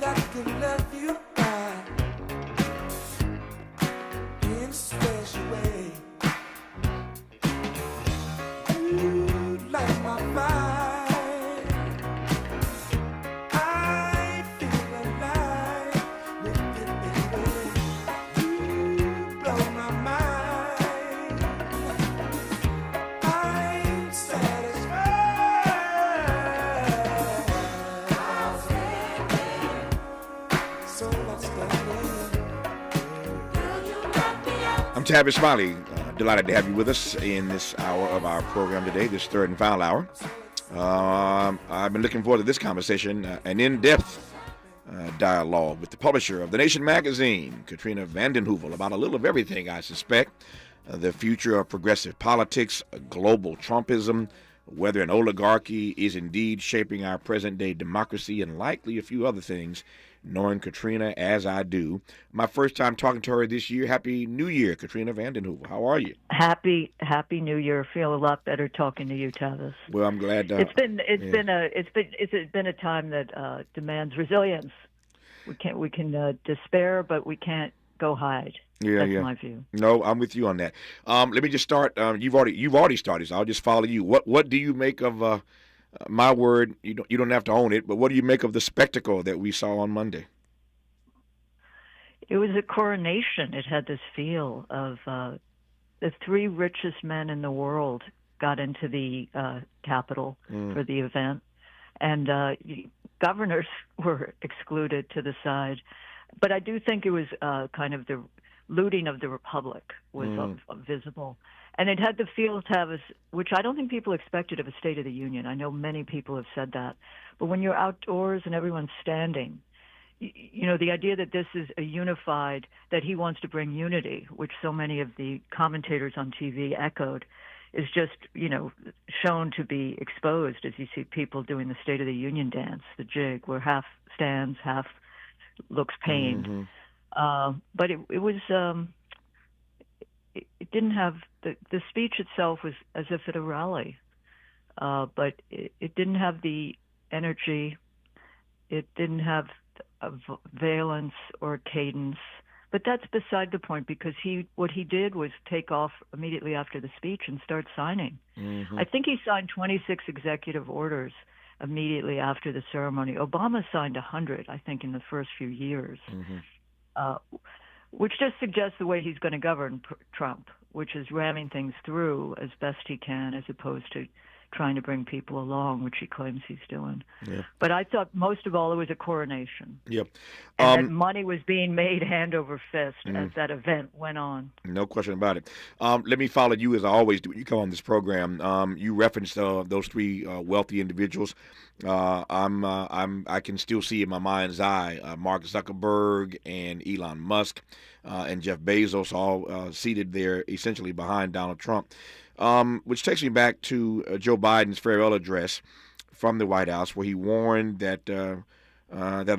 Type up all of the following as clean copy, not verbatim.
I can love you back in a special way. You light my fire. I feel alive with it, baby. You blow my mind. I'm satisfied. So let's go. I'm Tavis, Smiley. Delighted to have you with us in this hour of our program today, this third and final hour. I've been looking forward to this conversation, an in-depth dialogue with the publisher of The Nation magazine, Katrina vanden Heuvel, about a little of everything, I suspect. The future of progressive politics, global Trumpism, whether an oligarchy is indeed shaping our present-day democracy, and likely a few other things, knowing Katrina as I do. My first time talking to her this year. Happy New Year, Katrina vanden Heuvel. How are you? Happy New Year. Feel a lot better talking to you, Tavis. Well, I'm glad. It's been a time that demands resilience. We can despair, but we can't go hide. That's my view. No, I'm with you on that. Let me just start. You've already started, so I'll just follow you. What do you make of my word? You don't have to own it, but what do you make of the spectacle that we saw on Monday? It was a coronation. It had this feel of the three richest men in the world got into the Capitol for the event, and governors were excluded to the side. But I do think it was kind of the looting of the republic was visible. And it had the feel, Tavis, which I don't think people expected of a State of the Union. I know many people have said that. But when you're outdoors and everyone's standing, you know, the idea that this is a unified, that he wants to bring unity, which so many of the commentators on TV echoed, is just, you know, shown to be exposed as you see people doing the State of the Union dance, the jig, where half stands, half looks pained. But it was... It didn't have the speech itself was as if at a rally, but it didn't have the energy. It didn't have a valence or cadence. But that's beside the point, because what he did was take off immediately after the speech and start signing. I think he signed 26 executive orders immediately after the ceremony. Obama signed 100, I think, in the first few years. Which just suggests the way he's going to govern Trump, which is ramming things through as best he can, as opposed to trying to bring people along, which he claims he's doing. But I thought most of all it was a coronation. And that money was being made hand over fist as that event went on. No question about it. Let me follow you as I always do when you come on this program. You referenced those three wealthy individuals. I can still see in my mind's eye Mark Zuckerberg and Elon Musk and Jeff Bezos all seated there essentially behind Donald Trump, which takes me back to Joe Biden's farewell address from the White House, where he warned that that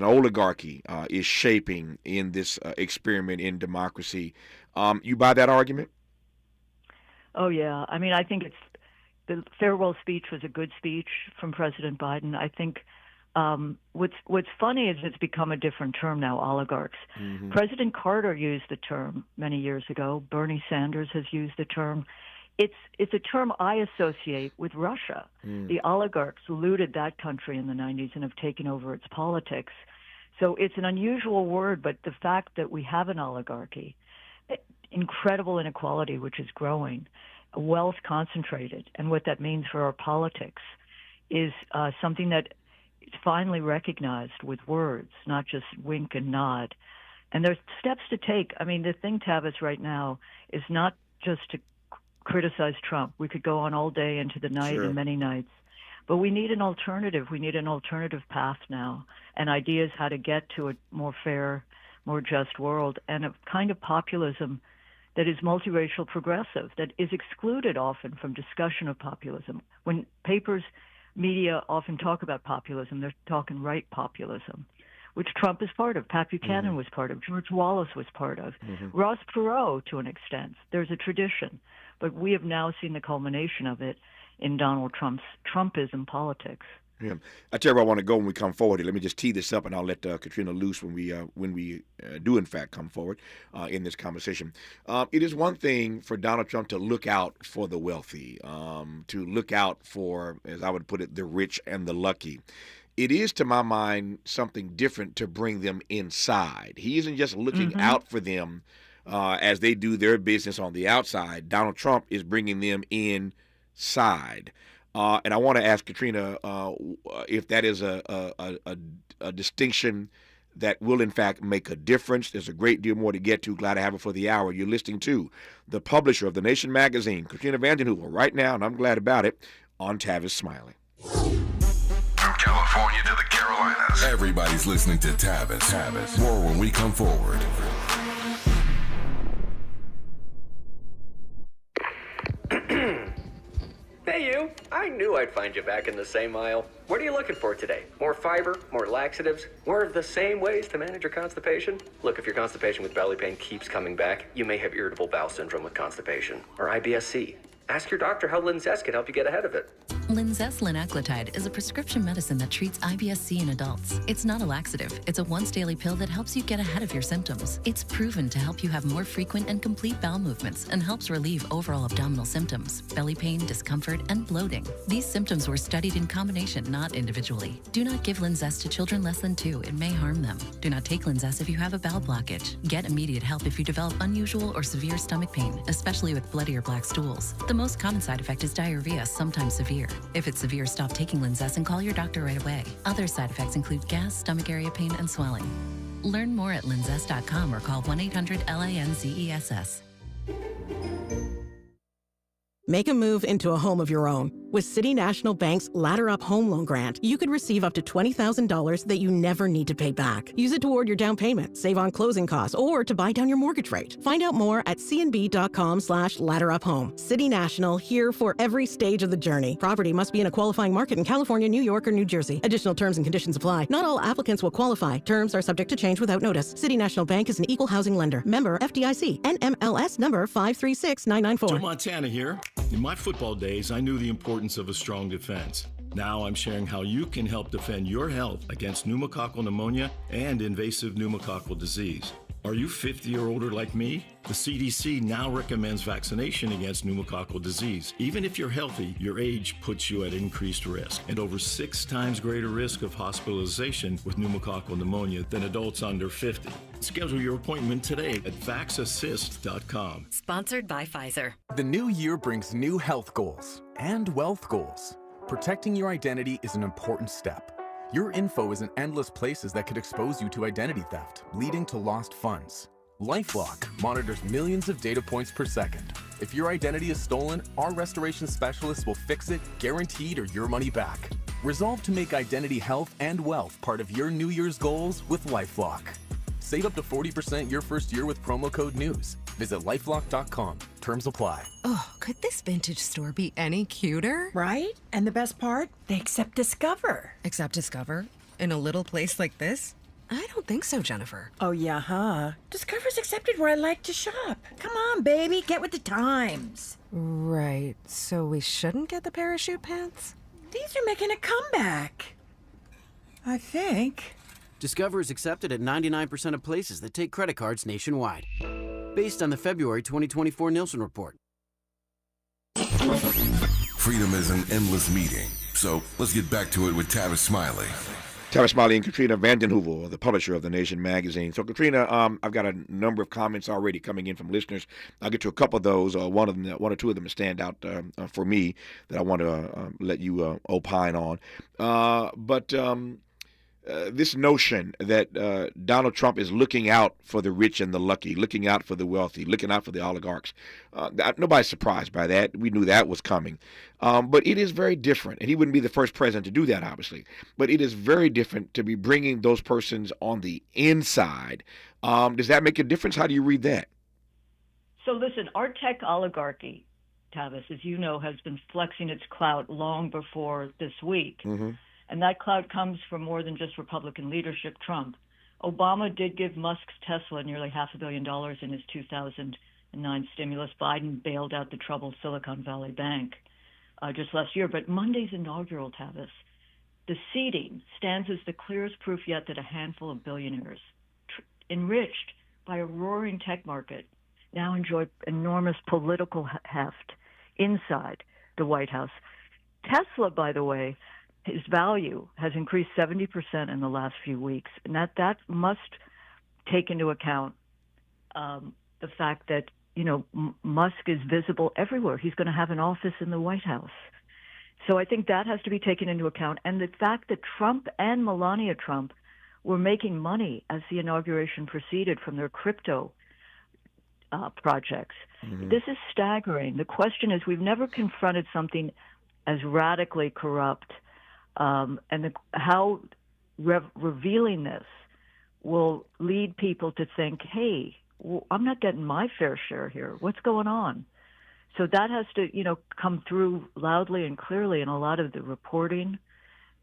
an oligarchy is shaping in this experiment in democracy. You buy that argument? Oh, yeah. I mean, I think the farewell speech was a good speech from President Biden. I think what's funny is it's become a different term now, oligarchs. President Carter used the term many years ago. Bernie Sanders has used the term. It's a term I associate with Russia. The oligarchs looted that country in the 90s and have taken over its politics. So it's an unusual word, but the fact that we have an oligarchy, incredible inequality, which is growing, wealth concentrated, and what that means for our politics is something that is finally recognized with words, not just wink and nod. And there's steps to take. I mean, the thing, Tavis, right now is not just to criticize Trump. We could go on all day into the night and many nights. But we need an alternative. We need an alternative path now, and ideas how to get to a more fair, more just world, and a kind of populism that is multiracial progressive, that is excluded often from discussion of populism. When media often talk about populism, they're talking right populism, which Trump is part of, Pat Buchanan was part of, George Wallace was part of, Ross Perot to an extent. There's a tradition, but we have now seen the culmination of it in Donald Trump's Trumpism politics. Yeah. I tell you where I want to go when we come forward here. Let me just tee this up, and I'll let Katrina loose when we do in fact come forward in this conversation. It is one thing for Donald Trump to look out for the wealthy, to look out for, as I would put it, the rich and the lucky. It is, to my mind, something different to bring them inside. He isn't just looking out for them as they do their business on the outside. Donald Trump is bringing them inside. And I want to ask Katrina if that is a distinction that will, in fact, make a difference. There's a great deal more to get to. Glad to have her for the hour. You're listening to the publisher of The Nation magazine, Katrina vanden Heuvel, right now, and I'm glad about it, on Tavis Smiley. From California to the Carolinas, everybody's listening to Tavis. More when we come forward. Hey you, I knew I'd find you back in the same aisle. What are you looking for today? More fiber, more laxatives, more of the same ways to manage your constipation? Look, if your constipation with belly pain keeps coming back, you may have irritable bowel syndrome with constipation, or IBS-C. Ask your doctor how Linzess can help you get ahead of it. Linzess linaclotide is a prescription medicine that treats IBS-C in adults. It's not a laxative. It's a once-daily pill that helps you get ahead of your symptoms. It's proven to help you have more frequent and complete bowel movements and helps relieve overall abdominal symptoms, belly pain, discomfort, and bloating. These symptoms were studied in combination, not individually. Do not give Linzess to children less than 2. It may harm them. Do not take Linzess if you have a bowel blockage. Get immediate help if you develop unusual or severe stomach pain, especially with bloody or black stools. The most common side effect is diarrhea, sometimes severe. If it's severe, stop taking Linzess and call your doctor right away. Other side effects include gas, stomach area pain, and swelling. Learn more at linzess.com or call 1-800-LINZESS. Make a move into a home of your own. With City National Bank's Ladder Up Home Loan Grant, you could receive up to $20,000 that you never need to pay back. Use it toward your down payment, save on closing costs, or to buy down your mortgage rate. Find out more at cnb.com/ladderuphome. City National, here for every stage of the journey. Property must be in a qualifying market in California, New York, or New Jersey. Additional terms and conditions apply. Not all applicants will qualify. Terms are subject to change without notice. City National Bank is an equal housing lender. Member FDIC. NMLS number 536994. Joe Montana here. In my football days, I knew the importance of a strong defense. Now I'm sharing how you can help defend your health against pneumococcal pneumonia and invasive pneumococcal disease. Are you 50 or older like me? The CDC now recommends vaccination against pneumococcal disease. Even if you're healthy, your age puts you at increased risk and over 6 times greater risk of hospitalization with pneumococcal pneumonia than adults under 50. Schedule your appointment today at vaxassist.com. Sponsored by Pfizer. The new year brings new health goals and wealth goals. Protecting your identity is an important step. Your info is in endless places that could expose you to identity theft, leading to lost funds. LifeLock monitors millions of data points per second. If your identity is stolen, our restoration specialists will fix it, guaranteed, or your money back. Resolve to make identity health and wealth part of your New Year's goals with LifeLock. Save up to 40% your first year with promo code NEWS. Visit lifelock.com. Terms apply. Oh, could this vintage store be any cuter? Right? And the best part? They accept Discover. Accept Discover? In a little place like this? I don't think so, Jennifer. Oh, yeah, huh? Discover's accepted where I like to shop. Come on, baby, get with the times. Right. So we shouldn't get the parachute pants? These are making a comeback. I think. Discover is accepted at 99% of places that take credit cards nationwide. Based on the February 2024 Nielsen report. Freedom is an endless meeting, so let's get back to it with Tavis Smiley. Tavis Smiley and Katrina vanden Heuvel, the publisher of The Nation magazine. So, Katrina, I've got a number of comments already coming in from listeners. I'll get to a couple of those. One or two of them stand out for me that I want to let you opine on. This notion that Donald Trump is looking out for the rich and the lucky, looking out for the wealthy, looking out for the oligarchs. Nobody's surprised by that. We knew that was coming. But it is very different. And he wouldn't be the first president to do that, obviously. But it is very different to be bringing those persons on the inside. Does that make a difference? How do you read that? So listen, our tech oligarchy, Tavis, as you know, has been flexing its clout long before this week. Mm-hmm. And that clout comes from more than just Republican leadership, Trump. Obama did give Musk's Tesla nearly $500 million in his 2009 stimulus. Biden bailed out the troubled Silicon Valley Bank just last year. But Monday's inaugural, Tavis, The seeding stands as the clearest proof yet that a handful of billionaires, enriched by a roaring tech market, now enjoy enormous political heft inside the White House. Tesla, by the way, his value has increased 70% in the last few weeks, and that must take into account the fact that, Musk is visible everywhere. He's going to have an office in the White House. So I think that has to be taken into account. And the fact that Trump and Melania Trump were making money as the inauguration proceeded from their crypto projects. Mm-hmm. This is staggering. The question is, we've never confronted something as radically corrupt, and how revealing this will lead people to think, hey, I'm not getting my fair share here. What's going on? So that has to, come through loudly and clearly in a lot of the reporting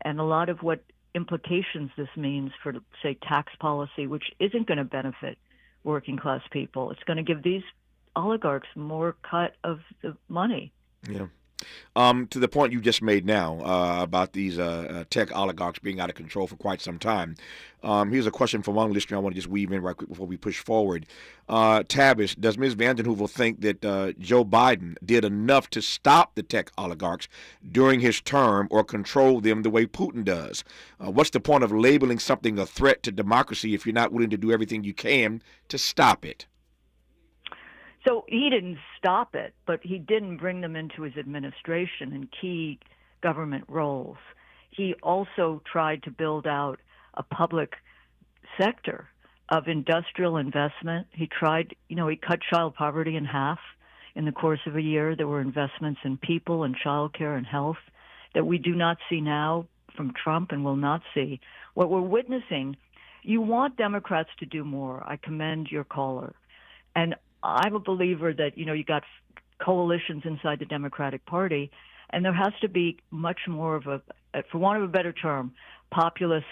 and a lot of what implications this means for, say, tax policy, which isn't going to benefit working class people. It's going to give these oligarchs more cut of the money. Yeah. To the point you just made now about these tech oligarchs being out of control for quite some time. Here's a question from one listener I want to just weave in right quick before we push forward. Tavis, does Ms. Vanden Heuvel think that Joe Biden did enough to stop the tech oligarchs during his term or control them the way Putin does? What's the point of labeling something a threat to democracy if you're not willing to do everything you can to stop it? So he didn't stop it, but he didn't bring them into his administration in key government roles. He also tried to build out a public sector of industrial investment. He tried, he cut child poverty in half in the course of a year. There were investments in people and childcare and health that we do not see now from Trump and will not see. What we're witnessing, you want Democrats to do more. I commend your caller. And I'm a believer that, you got coalitions inside the Democratic Party, and there has to be much more of a, for want of a better term, populist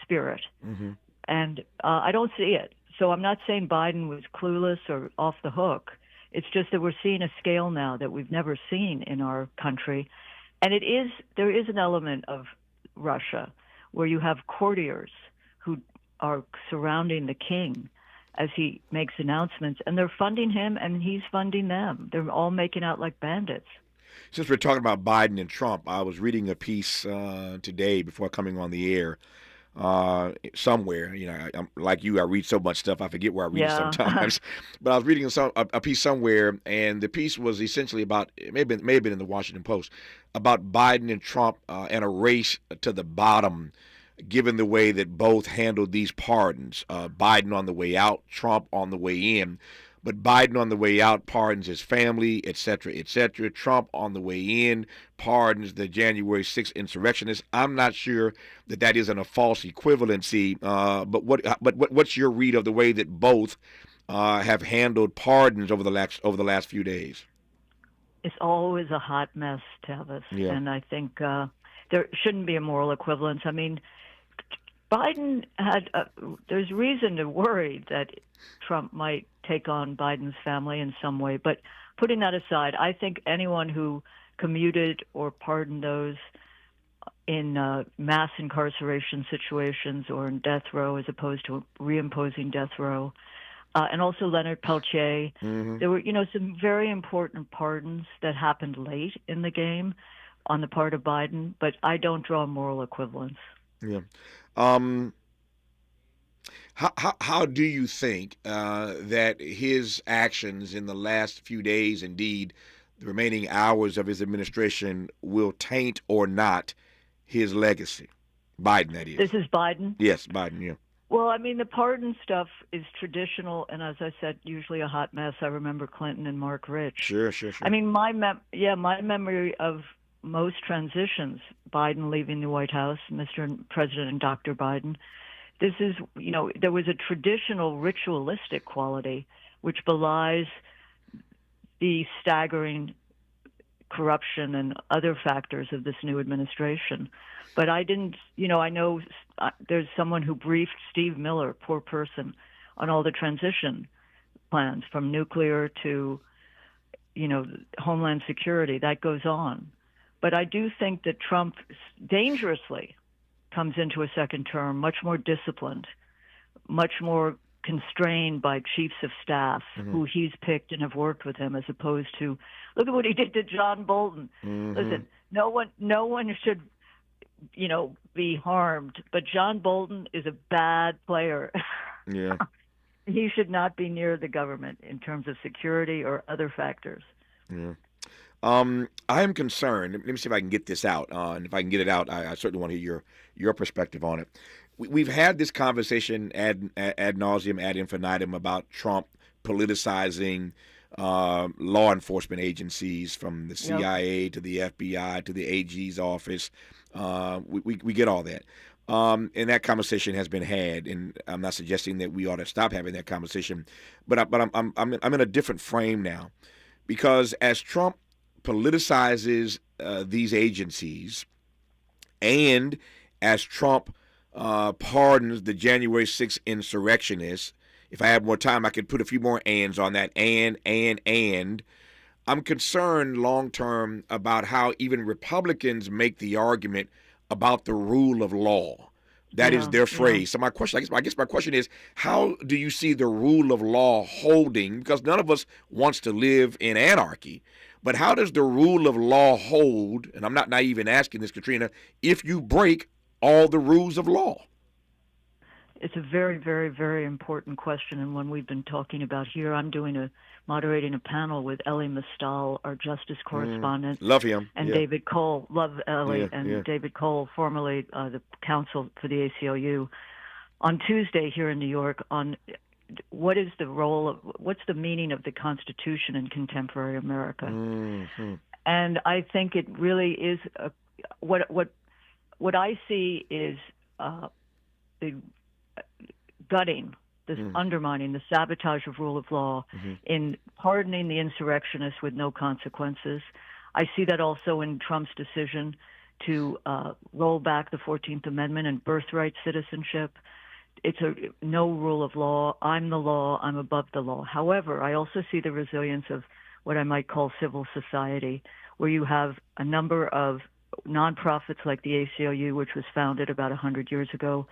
spirit. Mm-hmm. And I don't see it. So I'm not saying Biden was clueless or off the hook. It's just that we're seeing a scale now that we've never seen in our country. And there is an element of Russia where you have courtiers who are surrounding the king as he makes announcements, and they're funding him, and he's funding them. They're all making out like bandits. Since we're talking about Biden and Trump, I was reading a piece today before coming on the air somewhere. I'm like you, I read so much stuff, I forget where I read it sometimes. But I was reading a piece somewhere, and the piece was essentially about, it may have been in the Washington Post, about Biden and Trump and a race to the bottom, given the way that both handled these pardons. Biden on the way out, Trump on the way in. But Biden on the way out pardons his family, et cetera, et cetera. Trump on the way in pardons the January 6th insurrectionists. I'm not sure that isn't a false equivalency. But what's your read of the way that both have handled pardons over the last few days? It's always a hot mess, Tavis. Yeah. And I think there shouldn't be a moral equivalence. I mean, Biden there's reason to worry that Trump might take on Biden's family in some way. But putting that aside, I think anyone who commuted or pardoned those in mass incarceration situations or in death row as opposed to reimposing death row, and also Leonard Peltier, mm-hmm. There were, some very important pardons that happened late in the game on the part of Biden, but I don't draw a moral equivalence. Yeah. How do you think that his actions in the last few days, indeed the remaining hours of his administration, will taint or not his legacy? Biden, that is. This is Biden? Yes, Biden, yeah. Well, I mean, the pardon stuff is traditional, and as I said, usually a hot mess. I remember Clinton and Mark Rich. Sure. I mean, my memory of most transitions, Biden leaving the White House, Mr. President and Dr. Biden, this is, there was a traditional ritualistic quality which belies the staggering corruption and other factors of this new administration. But I didn't, I know there's someone who briefed Steve Miller, poor person, on all the transition plans from nuclear to, Homeland Security. That goes on. But I do think that Trump dangerously comes into a second term much more disciplined, much more constrained by chiefs of staff who he's picked and have worked with him, as opposed to, look at what he did to John Bolton. Listen, no one should, be harmed, but John Bolton is a bad player. Yeah. He should not be near the government in terms of security or other factors. Yeah. I am concerned. Let me see if I can get this out. And if I can get it out, I certainly want to hear your perspective on it. We've had this conversation ad nauseum, ad infinitum about Trump politicizing law enforcement agencies, from the CIA to the FBI to the AG's office. We get all that. And that conversation has been had, and I'm not suggesting that we ought to stop having that conversation, but I'm in a different frame now, because as Trump politicizes these agencies, and as Trump pardons the January 6th insurrectionists, if I had more time, I could put a few more ands on that. And I'm concerned long term about how even Republicans make the argument about the rule of law. That is their phrase. So my question, I guess my question is, how do you see the rule of law holding? Because none of us wants to live in anarchy. But how does the rule of law hold, and I'm not naive in asking this, Katrina, if you break all the rules of law? It's a very, very, very important question, and one we've been talking about here. I'm moderating a panel with Elie Mistal, our justice correspondent. Love him. And David Cole. Love Elie. David Cole, formerly the counsel for the ACLU, on Tuesday here in New York, on what's the meaning of the Constitution in contemporary America. And I think it really is what I see is the gutting, this undermining, the sabotage of rule of law in pardoning the insurrectionists with no consequences. I see that also in Trump's decision to roll back the 14th Amendment and birthright citizenship. It's no rule of law. I'm the law. I'm above the law. However, I also see the resilience of what I might call civil society, where you have a number of nonprofits like the ACLU, which was founded about 100 years ago,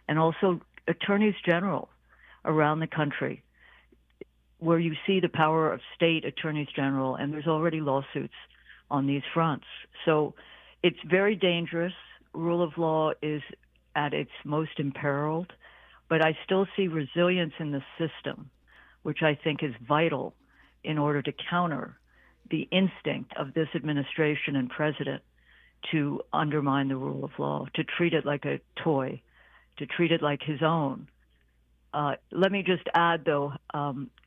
and also attorneys general around the country, where you see the power of state attorneys general, and there's already lawsuits on these fronts. So it's very dangerous. Rule of law is at its most imperiled, but I still see resilience in the system, which I think is vital in order to counter the instinct of this administration and president to undermine the rule of law, to treat it like a toy, to treat it like his own. Let me just add, though,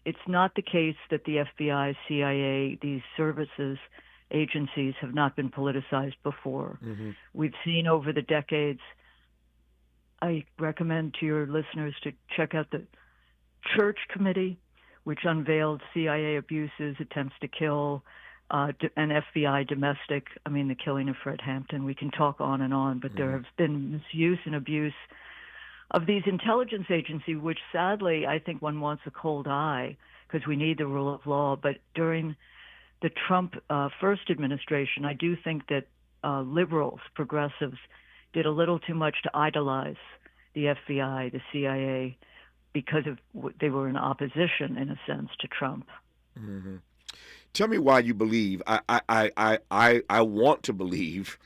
it's not the case that the FBI, CIA, these services, agencies have not been politicized before. We've seen over the decades. I recommend to your listeners to check out the Church Committee, which unveiled CIA abuses, attempts to kill, and FBI domestic. I mean, the killing of Fred Hampton. We can talk on and on, but there has been misuse and abuse of these intelligence agencies, which sadly I think one wants a cold eye because we need the rule of law. But during the Trump first administration, I do think that liberals, progressives, did a little too much to idolize the FBI, the CIA, because they were in opposition, in a sense, to Trump. Tell me why you believe. I want to believe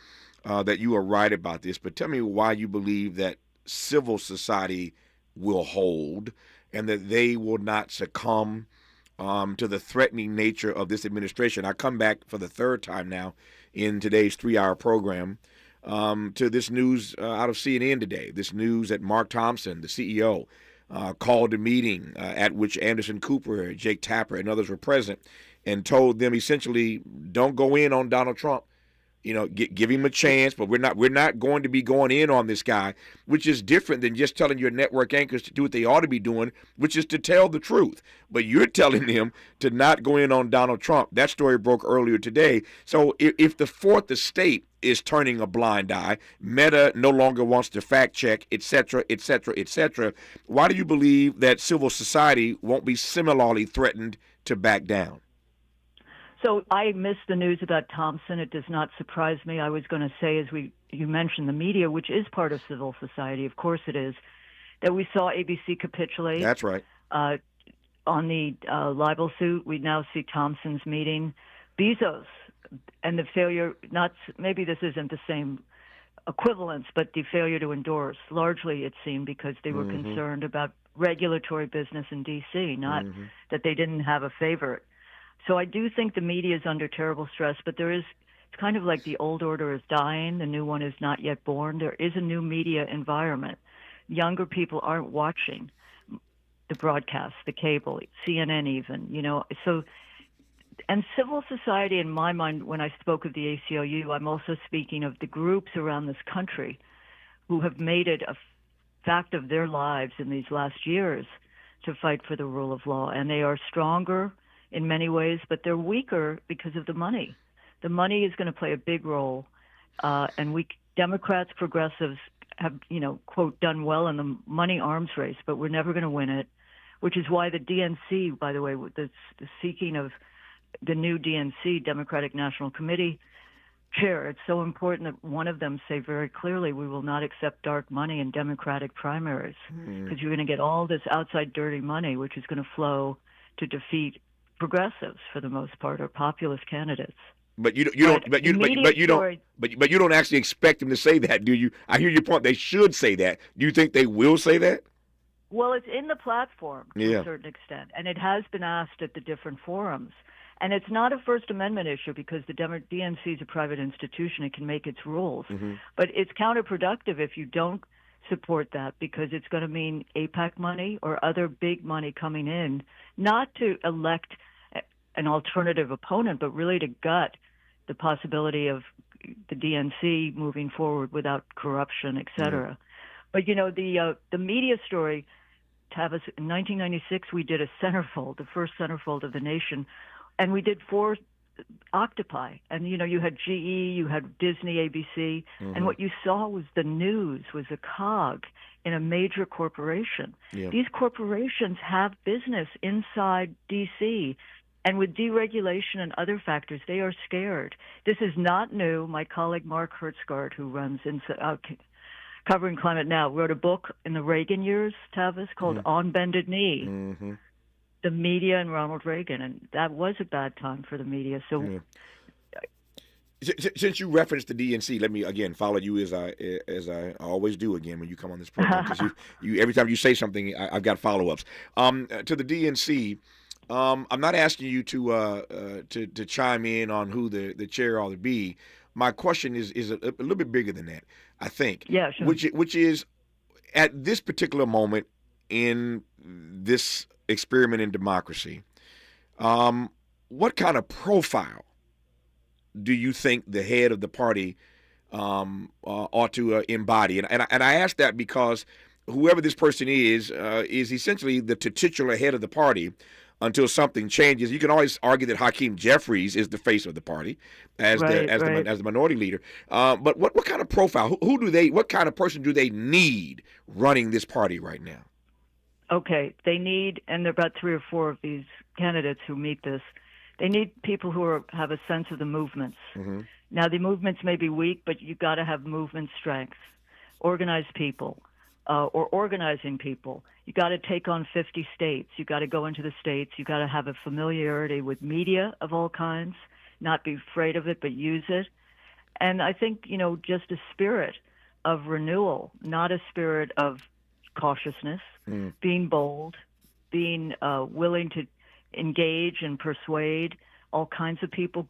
that you are right about this, but tell me why you believe that civil society will hold and that they will not succumb to the threatening nature of this administration. I come back for the third time now in today's 3-hour program to this news out of CNN today, this news that Mark Thompson, the CEO, called a meeting at which Anderson Cooper, Jake Tapper, and others were present, and told them essentially, don't go in on Donald Trump. Give him a chance, but we're not going to be going in on this guy, which is different than just telling your network anchors to do what they ought to be doing, which is to tell the truth. But you're telling them to not go in on Donald Trump. That story broke earlier today. So if the fourth estate is turning a blind eye, Meta no longer wants to fact check, et cetera, et cetera, et cetera, why do you believe that civil society won't be similarly threatened to back down? So I missed the news about Thompson. It does not surprise me. I was going to say, as you mentioned, the media, which is part of civil society, of course it is, that we saw ABC capitulate. That's right. On the libel suit, we now see Thompson's meeting Bezos, and the failure, maybe this isn't the same equivalence, but the failure to endorse, largely it seemed because they were concerned about regulatory business in D.C., not that they didn't have a favorite. So I do think the media is under terrible stress, but it's kind of like the old order is dying, the new one is not yet born. There is a new media environment. Younger people aren't watching the broadcast, the cable, CNN even, so, and civil society, in my mind, when I spoke of the ACLU, I'm also speaking of the groups around this country who have made it a fact of their lives in these last years to fight for the rule of law. And they are stronger in many ways, but they're weaker because of the money. The money is going to play a big role. And Democrats, progressives have, quote, done well in the money arms race, but we're never going to win it, which is why the DNC, by the way, the seeking of the new DNC, Democratic National Committee chair, it's so important that one of them say very clearly, we will not accept dark money in Democratic primaries, because you're going to get all this outside dirty money, which is going to flow to defeat progressives for the most part, or populist candidates. But you don't actually expect them to say that, do you? I hear your point. They should say that. Do you think they will say that? Well, it's in the platform to a certain extent, and it has been asked at the different forums. And it's not a First Amendment issue because the DNC is a private institution. It can make its rules. But it's counterproductive if you don't support that, because it's going to mean AIPAC money or other big money coming in, not to elect an alternative opponent, but really to gut the possibility of the DNC moving forward without corruption, et cetera. But, the media story, Tavis, in 1996, we did a centerfold, the first centerfold of the nation, and we did 4 octopi. And, you had GE, you had Disney, ABC, and what you saw was the news was a cog in a major corporation. These corporations have business inside D.C., and with deregulation and other factors, they are scared. This is not new. My colleague Mark Hertzgaard, who runs Covering Climate Now, wrote a book in the Reagan years, Tavis, called On Bended Knee, the media and Ronald Reagan. And that was a bad time for the media. So, since you referenced the DNC, let me again follow you as I always do again when you come on this program, because you every time you say something, I've got follow-ups. To the DNC, I'm not asking you to chime in on who the chair ought to be. My question is a little bit bigger than that, I think. Yeah, sure. Which is, at this particular moment in this experiment in democracy, what kind of profile do you think the head of the party ought to embody? And I ask that because whoever this person is essentially the titular head of the party until something changes. You can always argue that Hakeem Jeffries is the face of the party as the minority leader. But what kind of profile? What kind of person do they need running this party right now? Okay, they need, and there are about 3 or 4 of these candidates who meet this. They need people who have a sense of the movements. Now, the movements may be weak, but you got to have movement strength, organized people. Or organizing people. You got to take on 50 states. You got to go into the states. You got to have a familiarity with media of all kinds, not be afraid of it, but use it. And I think, just a spirit of renewal, not a spirit of cautiousness, being bold, being willing to engage and persuade all kinds of people.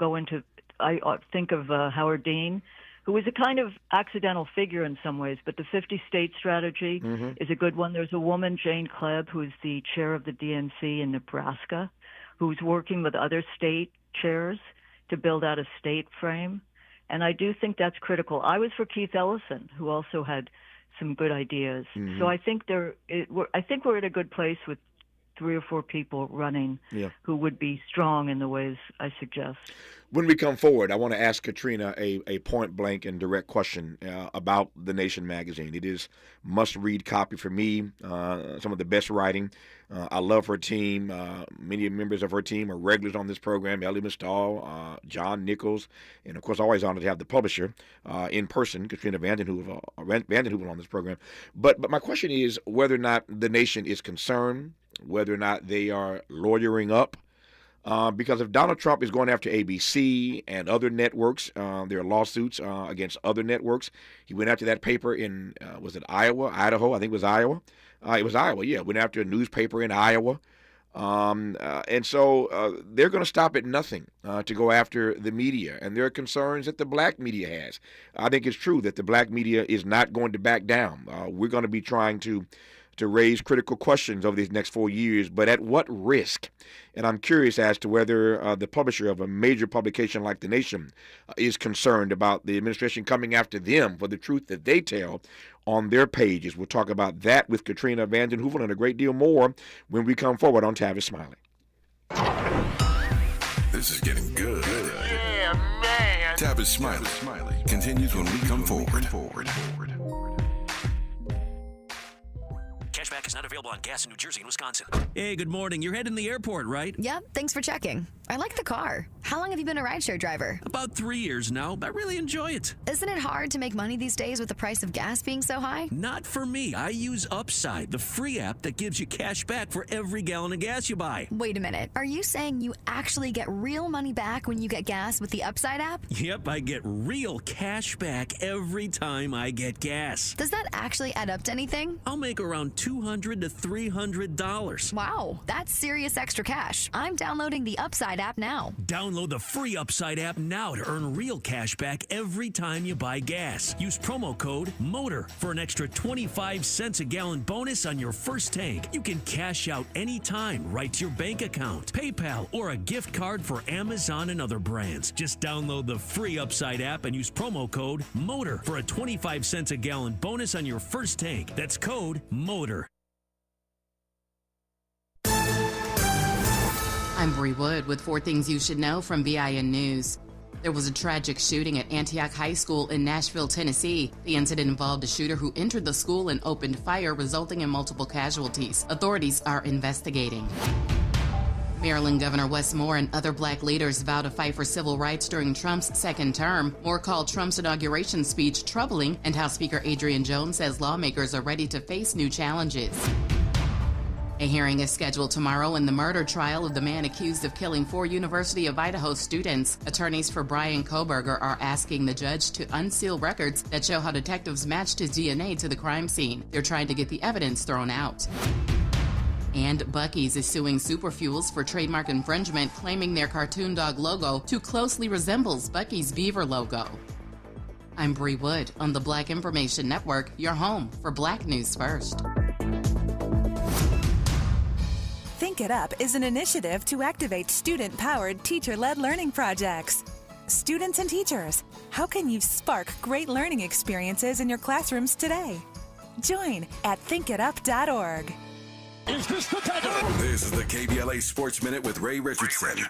I think of Howard Dean, who was a kind of accidental figure in some ways, but the 50-state strategy is a good one. There's a woman, Jane Klebb, who's the chair of the DNC in Nebraska, who's working with other state chairs to build out a state frame. And I do think that's critical. I was for Keith Ellison, who also had some good ideas. So I think we're at a good place with 3 or 4 people running Yeah. who would be strong in the ways I suggest. When we come forward, I want to ask Katrina a point blank and direct question about The Nation magazine. It is must-read copy for me, some of the best writing. I love her team. Many members of her team are regulars on this program, Ellie Mistal, John Nichols, and, of course, always honored to have the publisher in person, Katrina Vandenhoevel on this program. But my question is whether or not The Nation is concerned, whether or not they are lawyering up. Because if Donald Trump is going after ABC and other networks, there are lawsuits against other networks. He went after that paper in, was it Iowa, Idaho? I think it was Iowa. It was Iowa, yeah. Went after a newspaper in Iowa. And so they're going to stop at nothing to go after the media. And there are concerns that the black media has. I think it's true that the black media is not going to back down. We're going to be trying to raise critical questions over these next 4 years, but at what risk? And I'm curious as to whether the publisher of a major publication like The Nation is concerned about the administration coming after them for the truth that they tell on their pages. We'll talk about that with Katrina Vandenhoevel and a great deal more when we come forward on Tavis Smiley. This is getting good. Yeah, man. Tavis Smiley continues when we come forward. Cashback is not available on gas in New Jersey and Wisconsin. Hey, good morning. You're heading to the airport, right? Yep, thanks for checking. I like the car. How long have you been a rideshare driver? About 3 years now. I really enjoy it. Isn't it hard to make money these days with the price of gas being so high? Not for me. I use Upside, the free app that gives you cash back for every gallon of gas you buy. Wait a minute. Are you saying you actually get real money back when you get gas with the Upside app? Yep, I get real cash back every time I get gas. Does that actually add up to anything? I'll make around $200 to $300. Wow, that's serious extra cash. I'm downloading the Upside app now. Download the free Upside app now to earn real cash back every time you buy gas. Use promo code MOTOR for an extra 25 cents a gallon bonus on your first tank. You can cash out anytime right to your bank account, PayPal, or a gift card for Amazon and other brands. Just download the free Upside app and use promo code MOTOR for a 25 cents a gallon bonus on your first tank. That's code MOTOR. I'm Bree Wood with 4 things you should know from VIN News. There was a tragic shooting at Antioch High School in Nashville, Tennessee. The incident involved a shooter who entered the school and opened fire, resulting in multiple casualties. Authorities are investigating. Maryland Governor Wes Moore and other black leaders vow to fight for civil rights during Trump's second term. Moore called Trump's inauguration speech troubling, and House Speaker Adrian Jones says lawmakers are ready to face new challenges. A hearing is scheduled tomorrow in the murder trial of the man accused of killing 4 University of Idaho students. Attorneys for Brian Koberger are asking the judge to unseal records that show how detectives matched his DNA to the crime scene. They're trying to get the evidence thrown out. And Buc-ee's is suing Superfuels for trademark infringement, claiming their cartoon dog logo too closely resembles Buc-ee's beaver logo. I'm Bree Wood on the Black Information Network, your home for Black News First. Think It Up is an initiative to activate student-powered, teacher-led learning projects. Students and teachers, how can you spark great learning experiences in your classrooms today? Join at thinkitup.org. Is this the time? This is the KBLA Sports Minute with Ray Richardson.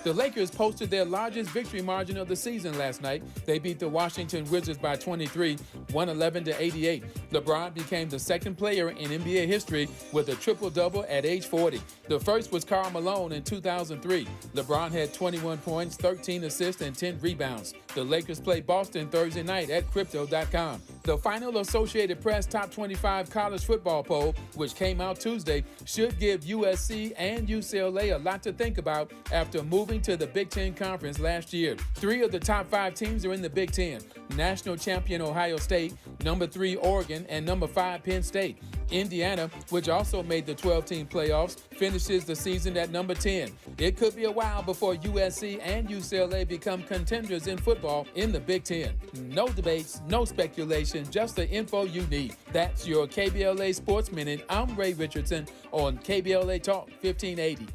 The Lakers posted their largest victory margin of the season last night. They beat the Washington Wizards by 23, 111-88. LeBron became the second player in NBA history with a triple-double at age 40. The first was Karl Malone in 2003. LeBron had 21 points, 13 assists, and 10 rebounds. The Lakers play Boston Thursday night at Crypto.com. The final Associated Press Top 25 college football poll, which came out Tuesday, should give USC and UCLA a lot to think about after moving to the Big Ten Conference last year. 3 of the top 5 teams are in the Big Ten. National champion Ohio State, number 3 Oregon, and number 5 Penn State. Indiana, which also made the 12-team playoffs, finishes the season at number 10. It could be a while before USC and UCLA become contenders in football in the Big Ten. No debates, no speculation, just the info you need. That's your KBLA Sports Minute. I'm Ray Richardson on KBLA Talk 1580.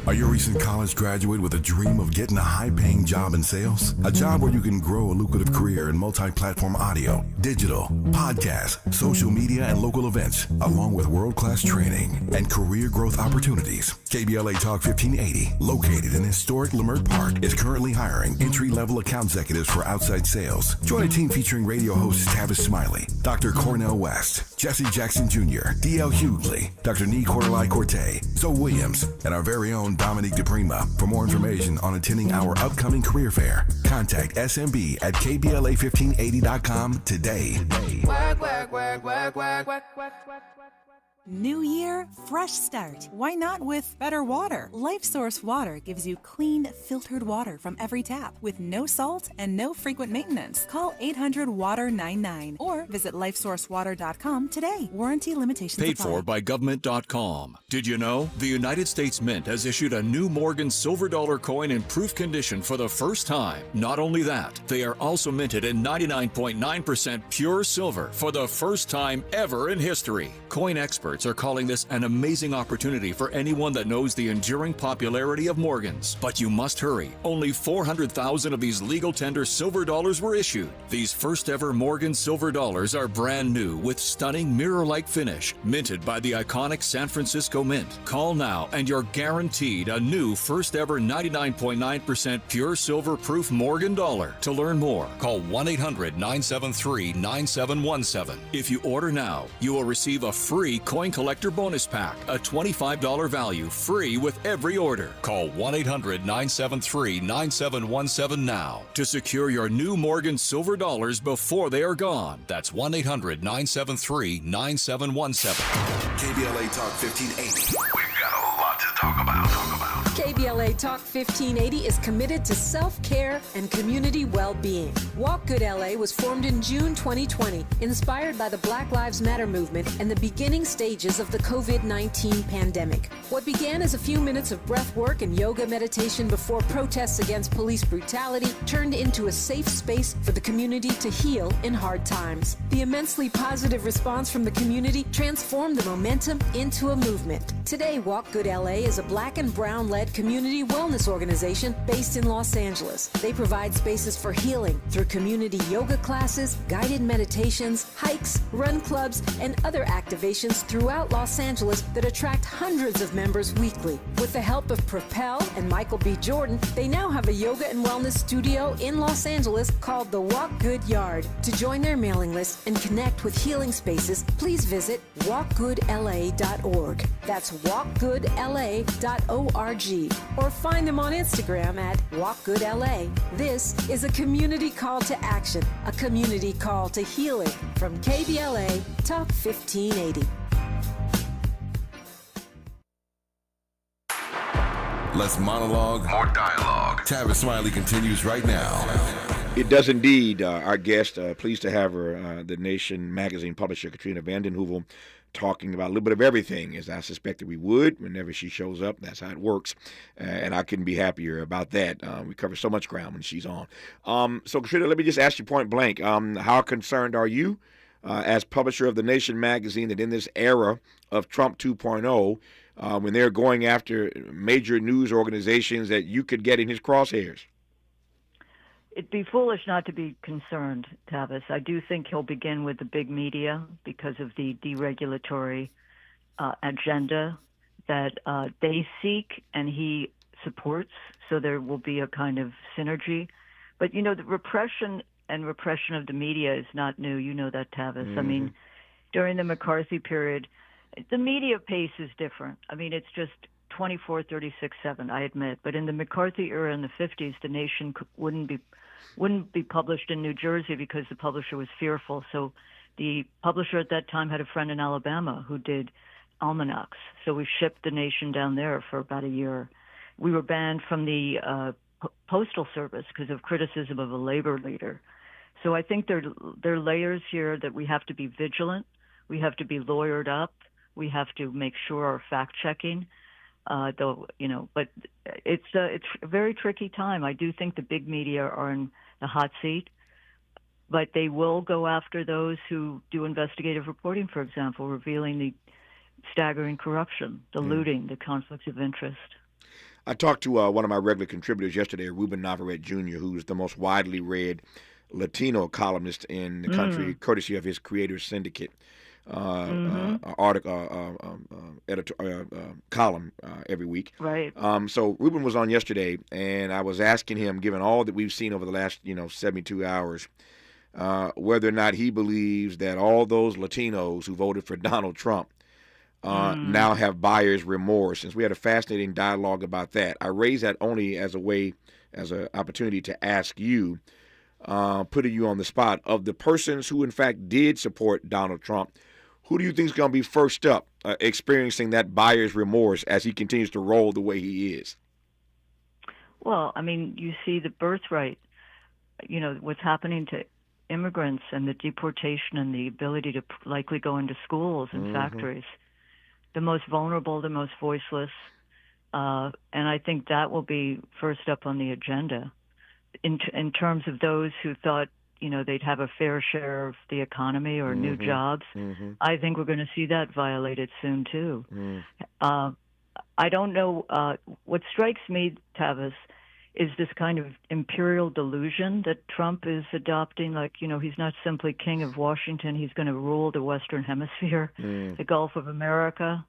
Are you a recent college graduate with a dream of getting a high-paying job in sales? A job where you can grow a lucrative career in multi-platform audio, digital, podcast, social media, and local events, along with world-class training and career growth opportunities. KBLA Talk 1580, located in historic Leimert Park, is currently hiring entry-level account executives for outside sales. Join a team featuring radio hosts Tavis Smiley, Dr. Cornell West, Jesse Jackson Jr., D.L. Hughley, Dr. Nee Cordelai Corte, Zoe Williams, and our very own Dominique DePrima. For more information on attending our upcoming career fair, contact SMB at KBLA1580.com today. New year, fresh start. Why not with better water? LifeSource Water gives you clean, filtered water from every tap with no salt and no frequent maintenance. Call 800-WATER-99 or visit lifesourcewater.com today. Warranty limitations Paid apply. for by government.com. Did you know the United States Mint has issued a new Morgan silver dollar coin in proof condition for the first time? Not only that, they are also minted in 99.9% pure silver for the first time ever in history. Coin experts are calling this an amazing opportunity for anyone that knows the enduring popularity of Morgans. But you must hurry. Only 400,000 of these legal tender silver dollars were issued. These first ever Morgan silver dollars are brand new with stunning mirror-like finish, minted by the iconic San Francisco Mint. Call now and you're guaranteed a new first ever 99.9% pure silver proof Morgan dollar. To learn more, call 1-800-973-9717. If you order now, you will receive a free coin collector bonus pack, a $25 value, free with every order. Call 1-800-973-9717 now to secure your new Morgan silver dollars before they are gone. That's 1-800-973-9717. KBLA Talk 1580. We've got a lot to talk about. KBLA Talk 1580 is committed to self-care and community well-being. Walk Good LA was formed in June 2020, inspired by the Black Lives Matter movement and the beginning stages of the COVID-19 pandemic. What began as a few minutes of breath work and yoga meditation before protests against police brutality turned into a safe space for the community to heal in hard times. The immensely positive response from the community transformed the momentum into a movement. Today, Walk Good LA is a black and brown-led community wellness organization based in Los Angeles. They provide spaces for healing through community yoga classes, guided meditations, hikes, run clubs, and other activations throughout Los Angeles that attract hundreds of members weekly. With the help of Propel and Michael B. Jordan, they now have a yoga and wellness studio in Los Angeles called the Walk Good Yard. To join their mailing list and connect with healing spaces, please visit walkgoodla.org. That's walkgoodla.org. Or find them on Instagram at WalkGoodLA. This is a community call to action, a community call to healing from KBLA Talk 1580. Less monologue, more dialogue. Tavis Smiley continues right now. It does indeed. Our guest, pleased to have her, the Nation magazine publisher, Katrina Vanden Heuvel, talking about a little bit of everything, as I suspected we would whenever she shows up. That's how it works, and I couldn't be happier about that. We cover so much ground when she's on. So, Katrina, let me just ask you point blank, how concerned are you as publisher of the Nation magazine that in this era of Trump 2.0, when they're going after major news organizations, that you could get in his crosshairs? It'd be foolish not to be concerned, Tavis. I do think he'll begin with the big media because of the deregulatory agenda that they seek and he supports. So there will be a kind of synergy. But, you know, the repression of the media is not new. You know that, Tavis. Mm-hmm. I mean, during the McCarthy period, the media pace is different. I mean, it's just 24/36/7, I admit. But in the McCarthy era in the 50s, the Nation wouldn't be published in New Jersey because the publisher was fearful. So the publisher at that time had a friend in Alabama who did almanacs. So we shipped the Nation down there for about a year. We were banned from the Postal Service because of criticism of a labor leader. So I think there are layers here that we have to be vigilant. We have to be lawyered up. We have to make sure our fact-checking. Though, you know, but it's a very tricky time. I do think the big media are in the hot seat, but they will go after those who do investigative reporting, for example, revealing the staggering corruption, the looting, the conflicts of interest. I talked to one of my regular contributors yesterday, Ruben Navarrete Jr., who's the most widely read Latino columnist in the country, courtesy of his Creators Syndicate column every week. Right. So Ruben was on yesterday, and I was asking him, given all that we've seen over the last 72 hours, whether or not he believes that all those Latinos who voted for Donald Trump now have buyer's remorse. Since we had a fascinating dialogue about that, I raise that only as an opportunity to ask you, putting you on the spot, of the persons who in fact did support Donald Trump, who do you think is going to be first up experiencing that buyer's remorse as he continues to roll the way he is? Well, I mean, you see the birthright, what's happening to immigrants and the deportation and the ability to likely go into schools and factories. The most vulnerable, the most voiceless. And I think that will be first up on the agenda in terms of those who thought, they'd have a fair share of the economy or new jobs. I think we're going to see that violated soon, too. I don't know. What strikes me, Tavis, is this kind of imperial delusion that Trump is adopting. Like, he's not simply king of Washington. He's going to rule the Western Hemisphere, the Gulf of America,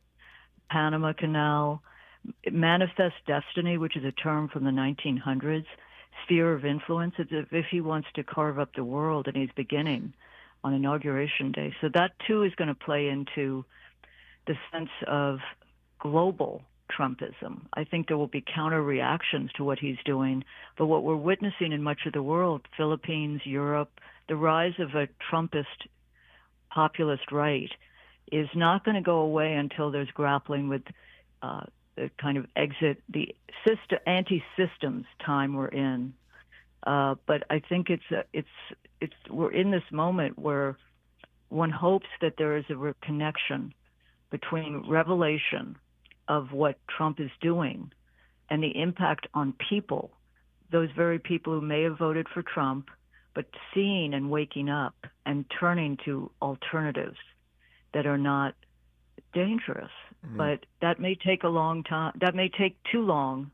Panama Canal, manifest destiny, which is a term from the 1900s, sphere of influence. It's as if he wants to carve up the world, and he's beginning on Inauguration Day. So that, too, is going to play into the sense of global Trumpism. I think there will be counter reactions to what he's doing, but what we're witnessing in much of the world, Philippines, Europe, the rise of a Trumpist populist right is not going to go away until there's grappling with the kind of exit, the anti-systems time we're in. But I think we're in this moment where one hopes that there is a connection between revelation of what Trump is doing and the impact on people, those very people who may have voted for Trump, but seeing and waking up and turning to alternatives that are not dangerous. But that may take a long time. That may take too long,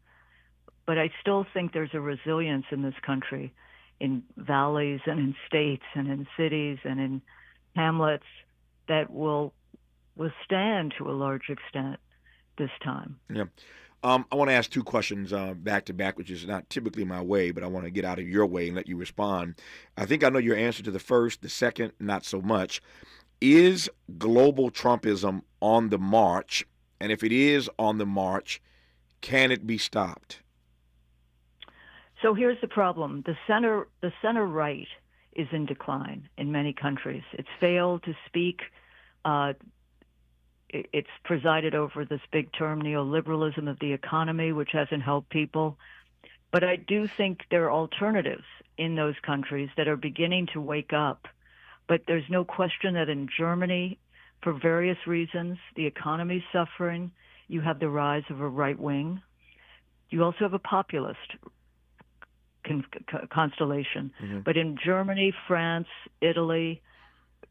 but I still think there's a resilience in this country, in valleys and in states and in cities and in hamlets, that will withstand to a large extent this time. Yeah. I want to ask two questions back to back, which is not typically my way, but I want to get out of your way and let you respond. I think I know your answer to the first. The second, not so much. Is global Trumpism on the march? And if it is on the march, can it be stopped? So here's the problem. The center right is in decline in many countries. It's failed to speak. It's presided over this big term, neoliberalism of the economy, which hasn't helped people. But I do think there are alternatives in those countries that are beginning to wake up. But there's no question that in Germany, for various reasons, the economy's suffering. You have the rise of a right wing. You also have a populist constellation. But in Germany, France, Italy,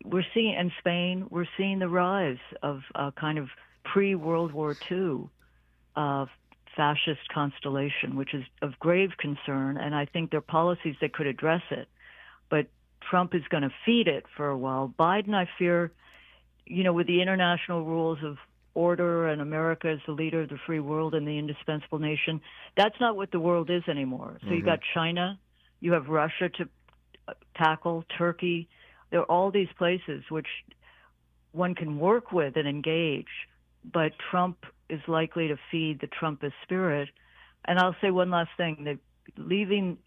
and Spain, we're seeing the rise of a kind of pre-World War II fascist constellation, which is of grave concern. And I think there are policies that could address it. But Trump is going to feed it for a while. Biden, I fear, with the international rules of order and America as the leader of the free world and the indispensable nation, that's not what the world is anymore. So you got China, you have Russia to tackle, Turkey. There are all these places which one can work with and engage, but Trump is likely to feed the Trumpist spirit. And I'll say one last thing, that leaving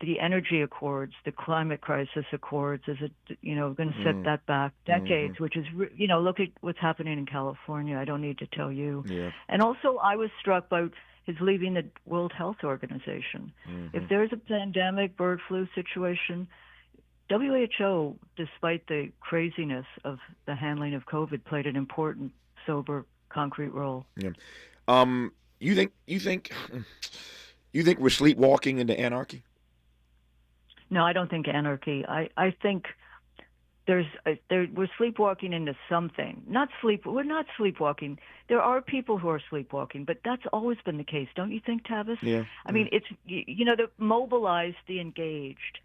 the energy accords, the climate crisis accords, is going to set that back decades, which is, look at what's happening in California. I don't need to tell you. Yeah. And also, I was struck by his leaving the World Health Organization. If there's a pandemic, bird flu situation, WHO, despite the craziness of the handling of COVID, played an important, sober, concrete role. Yeah. You think we're sleepwalking into anarchy? No, I don't think anarchy. I think we're sleepwalking into something. We're not sleepwalking. There are people who are sleepwalking, but that's always been the case, don't you think, Tavis? Yeah. I mean, it's the mobilized, the engaged.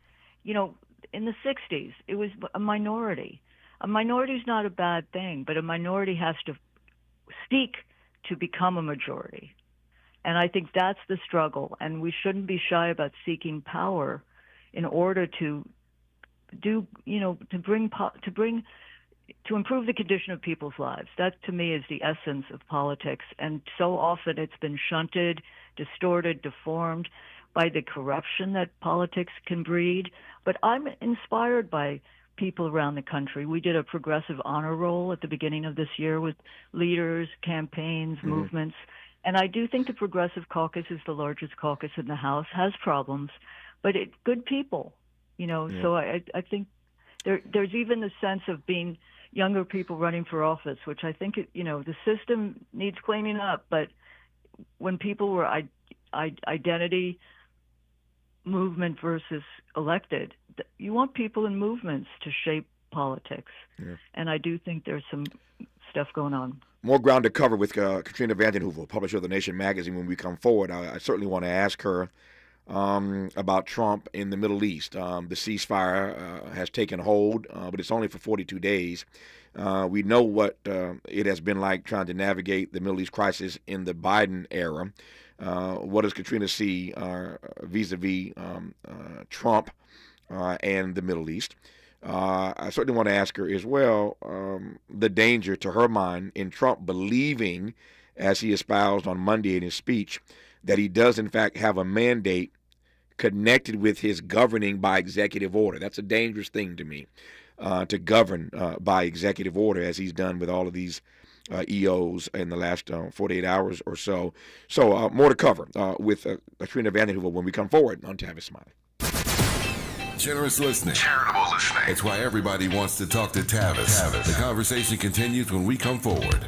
In the 60s, it was a minority. A minority is not a bad thing, but a minority has to seek to become a majority. And I think that's the struggle, and we shouldn't be shy about seeking power in order to improve the condition of people's lives. That, to me, is the essence of politics. And so often it's been shunted, distorted, deformed by the corruption that politics can breed. But I'm inspired by people around the country. We did a progressive honor roll at the beginning of this year with leaders, campaigns, movements. And I do think the Progressive Caucus is the largest caucus in the House, has problems, but good people, So I think there's even the sense of being younger people running for office, which I think, the system needs cleaning up. But when people were identity movement versus elected, you want people in movements to shape politics. Yeah. And I do think there's some stuff going on. More ground to cover with Katrina Vanden Heuvel, publisher of The Nation magazine, when we come forward. I certainly want to ask her about Trump in the Middle East. The ceasefire has taken hold, but it's only for 42 days. We know what it has been like trying to navigate the Middle East crisis in the Biden era. What does Katrina see vis-a-vis Trump and the Middle East? I certainly want to ask her as well the danger to her mind in Trump believing, as he espoused on Monday in his speech, that he does in fact have a mandate connected with his governing by executive order. That's a dangerous thing to me, to govern by executive order, as he's done with all of these EOs in the last 48 hours or so. So more to cover with Katrina Vanden Heuvel when we come forward on Tavis Smiley. Generous listening. Charitable listening. It's why everybody wants to talk to Tavis. The conversation continues when we come forward.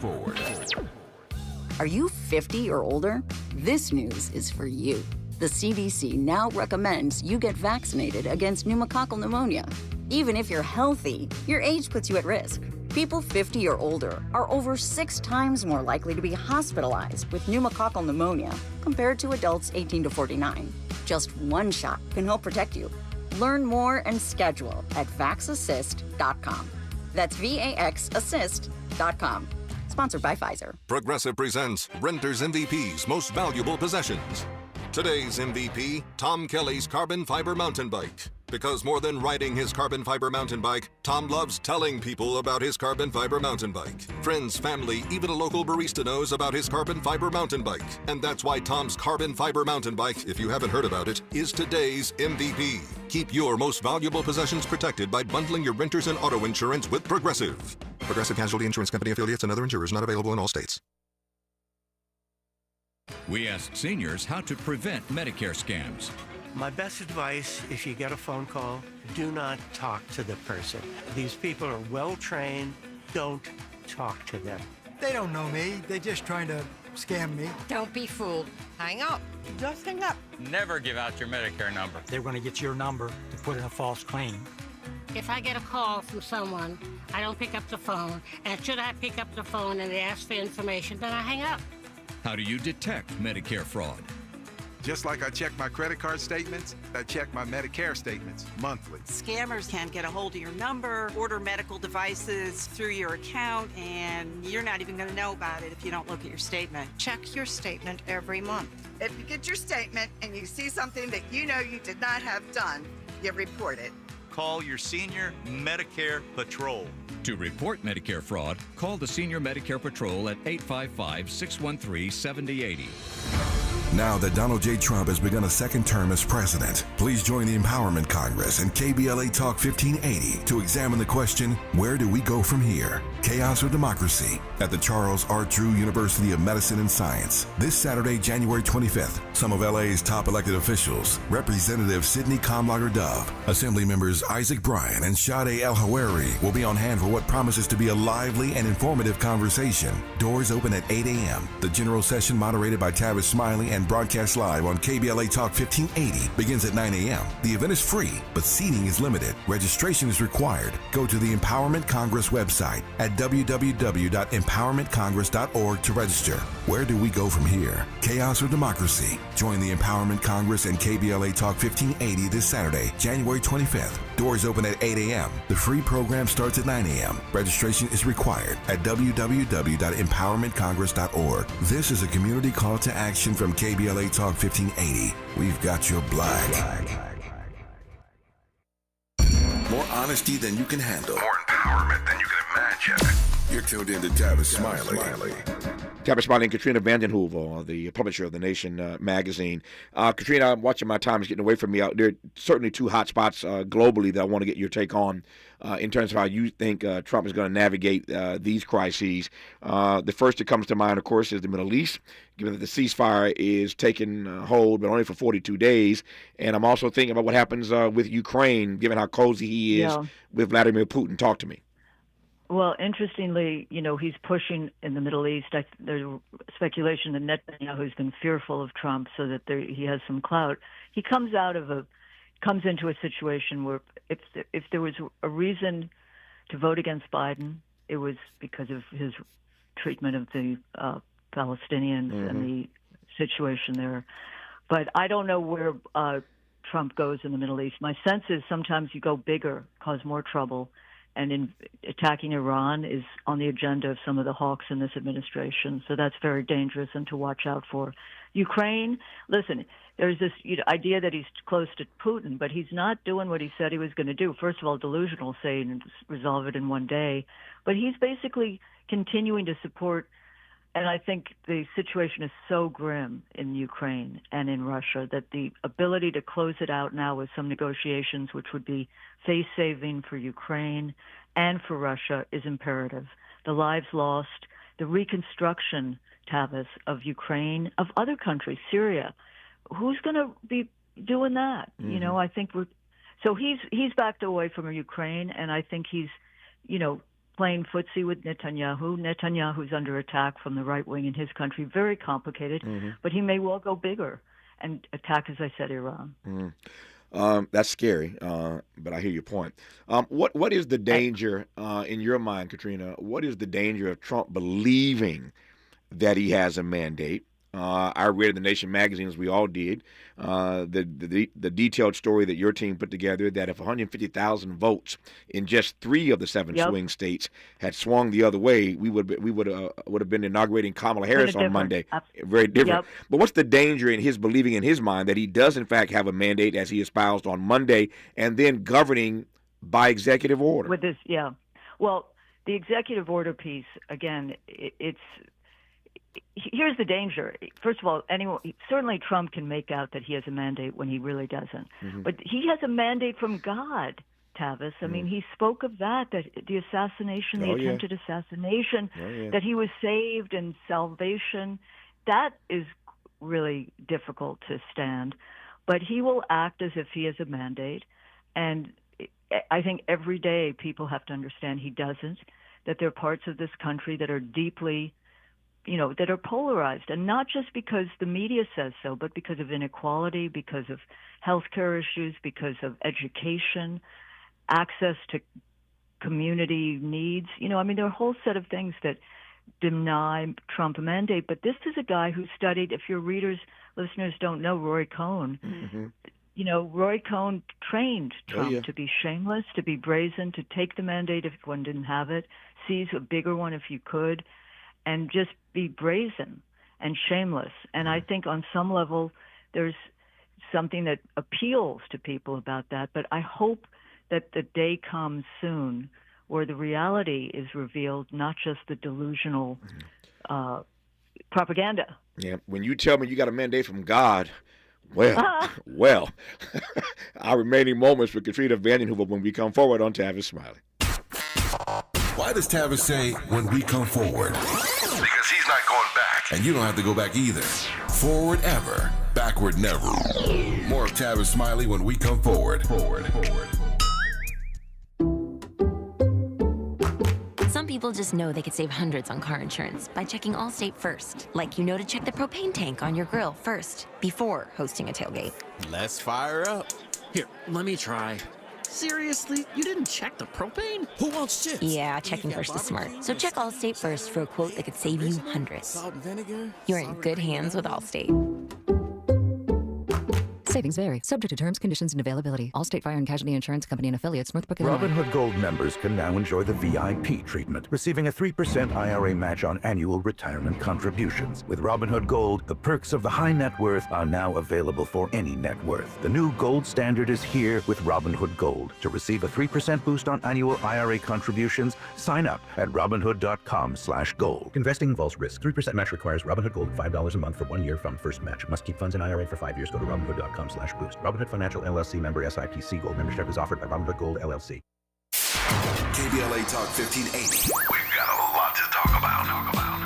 Are you 50 or older? This news is for you. The CDC now recommends you get vaccinated against pneumococcal pneumonia. Even if you're healthy, your age puts you at risk. People 50 or older are over 6 times more likely to be hospitalized with pneumococcal pneumonia compared to adults 18 to 49. Just one shot can help protect you. Learn more and schedule at vaxassist.com. That's VAXassist.com. Sponsored by Pfizer. Progressive presents Renter's MVP's Most Valuable Possessions. Today's MVP, Tom Kelly's carbon fiber mountain bike. Because more than riding his carbon fiber mountain bike, Tom loves telling people about his carbon fiber mountain bike. Friends, family, even a local barista knows about his carbon fiber mountain bike. And that's why Tom's carbon fiber mountain bike, if you haven't heard about it, is today's MVP. Keep your most valuable possessions protected by bundling your renters and auto insurance with Progressive. Progressive Casualty Insurance Company affiliates and other insurers not available in all states. We asked seniors how to prevent Medicare scams. My best advice, if you get a phone call, do not talk to the person. These people are well-trained. Don't talk to them. They don't know me. They're just trying to scam me. Don't be fooled. Hang up. Just hang up. Never give out your Medicare number. They're going to get your number to put in a false claim. If I get a call from someone, I don't pick up the phone. And should I pick up the phone and they ask for information, then I hang up. How do you detect Medicare fraud? Just like I check my credit card statements, I check my Medicare statements monthly. Scammers can get a hold of your number, order medical devices through your account, and you're not even going to know about it if you don't look at your statement. Check your statement every month. If you get your statement and you see something that you know you did not have done, you report it. Call your Senior Medicare Patrol. To report Medicare fraud, call the Senior Medicare Patrol at 855-613-7080. Now that Donald J. Trump has begun a second term as president, please join the Empowerment Congress and KBLA Talk 1580 to examine the question, where do we go from here? Chaos or democracy? At the Charles R. Drew University of Medicine and Science. This Saturday, January 25th, some of LA's top elected officials, Representative Sidney Kamlager-Dove, Assembly members Isaac Bryan and Sade El-Hawari will be on hand for what promises to be a lively and informative conversation. Doors open at 8 a.m. The general session moderated by Tavis Smiley and broadcast live on KBLA Talk 1580 begins at 9 a.m. The event is free, but seating is limited. Registration is required. Go to the Empowerment Congress website at www.empowermentcongress.org to register. Where do we go from here? Chaos or democracy? Join the Empowerment Congress and KBLA Talk 1580 this Saturday, January 25th. Doors open at 8 a.m. The free program starts at 9 a.m. Registration is required at www.empowermentcongress.org. This is a community call to action from KBLA Talk 1580. We've got your black. More honesty than you can handle. More empowerment than you can imagine. You're tuned in to Tavis Smiley. Tavis Smiley and Katrina Vanden Heuvel, the publisher of The Nation magazine. Katrina, I'm watching my time is getting away from me. There are certainly two hot spots globally that I want to get your take on in terms of how you think Trump is going to navigate these crises. The first that comes to mind, of course, is the Middle East, given that the ceasefire is taking hold, but only for 42 days. And I'm also thinking about what happens with Ukraine, given how cozy he is with Vladimir Putin. Talk to me. Well, interestingly, he's pushing in the Middle East. There's speculation that Netanyahu has been fearful of Trump so that he has some clout. He comes into a situation where if there was a reason to vote against Biden, it was because of his treatment of the Palestinians and the situation there. But I don't know where Trump goes in the Middle East. My sense is sometimes you go bigger, cause more trouble. And in attacking Iran is on the agenda of some of the hawks in this administration. So that's very dangerous and to watch out for. Ukraine, listen, there's this idea that he's close to Putin, but he's not doing what he said he was going to do. First of all, delusional, saying resolve it in one day. But he's basically continuing to support, and I think the situation is so grim in Ukraine and in Russia that the ability to close it out now with some negotiations, which would be face-saving for Ukraine and for Russia, is imperative. The lives lost, the reconstruction, Tavis, of Ukraine, of other countries, Syria. Who's going to be doing that? I think so he's backed away from Ukraine, and I think he's, playing footsie with Netanyahu. Netanyahu's under attack from the right wing in his country. Very complicated, but he may well go bigger and attack, as I said, Iran. That's scary, but I hear your point. What is the danger in your mind, Katrina? What is the danger of Trump believing that he has a mandate? I read in The Nation magazine, as we all did, the detailed story that your team put together that if 150,000 votes in just 3 of the 7 swing states had swung the other way, we would have been inaugurating Kamala Harris on Monday. Very different. But what's the danger in his believing in his mind that he does in fact have a mandate as he espoused on Monday, and then governing by executive order? With this, well, the executive order piece again, it's. Here's the danger. First of all, certainly Trump can make out that he has a mandate when he really doesn't. But he has a mandate from God, Tavis. I mean, he spoke of that the assassination, the attempted assassination, that he was saved and salvation. That is really difficult to stand. But he will act as if he has a mandate. And I think every day people have to understand he doesn't, that there are parts of this country that are deeply that are polarized, and not just because the media says so, but because of inequality, because of healthcare issues, because of education, access to community needs. There are a whole set of things that deny Trump a mandate. But this is a guy who studied, if your listeners don't know Roy Cohn, Roy Cohn trained Trump to be shameless, to be brazen, to take the mandate if one didn't have it, seize a bigger one if you could, and just be brazen and shameless. And I think on some level there's something that appeals to people about that. But I hope that the day comes soon where the reality is revealed, not just the delusional propaganda. Yeah, when you tell me you got a mandate from God, well, our remaining moments with Katrina Vanden Heuvel when we come forward on Tavis Smiley. Why does Tavis say when we come forward? Because he's not going back. And you don't have to go back either. Forward ever, backward never. More of Tavis Smiley when we come forward. Some Some people just know they could save hundreds on car insurance by checking Allstate first. Like to check the propane tank on your grill first, before hosting a tailgate. Let's fire up. Here, let me try. Seriously? You didn't check the propane? Who wants chips? Yeah, checking first is smart. So check Allstate first for a quote that could save you hundreds. Salt and vinegar? You're in good hands with Allstate. Savings vary, subject to terms, conditions, and availability. Allstate Fire and Casualty Insurance Company and affiliates, Northbrook, Illinois. Robinhood Gold members can now enjoy the VIP treatment, receiving a 3% IRA match on annual retirement contributions. With Robinhood Gold, the perks of the high net worth are now available for any net worth. The new gold standard is here with Robinhood Gold. To receive a 3% boost on annual IRA contributions, sign up at Robinhood.com/gold. Investing involves risk. 3% match requires Robinhood Gold $5 a month for 1 year from first match. Must keep funds in IRA for 5 years. Go to Robinhood.com/boost. Robinhood Financial LLC member SIPC. Gold membership is offered by Robinhood Gold LLC. KBLA Talk 1580. We've got a lot to talk about.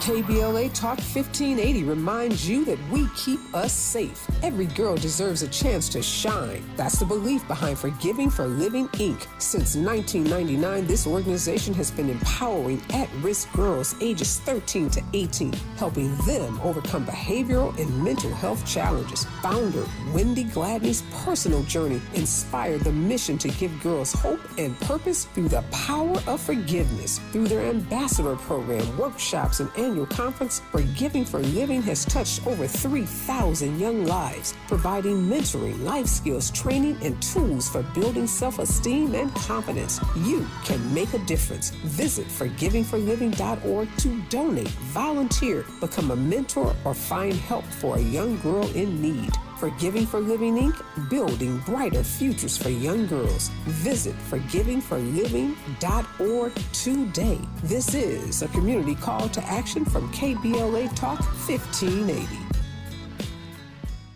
KBLA Talk 1580 reminds you that we keep us safe. Every girl deserves a chance to shine. That's the belief behind Forgiving for Living, Inc. Since 1999, this organization has been empowering at-risk girls ages 13 to 18, helping them overcome behavioral and mental health challenges. Founder Wendy Gladney's personal journey inspired the mission to give girls hope and purpose through the power of forgiveness. Through their ambassador program, workshops, and annual conference, Forgiving for Living has touched over 3,000 young lives, providing mentoring, life skills, training, and tools for building self-esteem and confidence. You can make a difference. Visit forgivingforliving.org to donate, volunteer, become a mentor, or find help for a young girl in need. Forgiving for Living, Inc., building brighter futures for young girls. Visit forgivingforliving.org today. This is a community call to action from KBLA Talk 1580.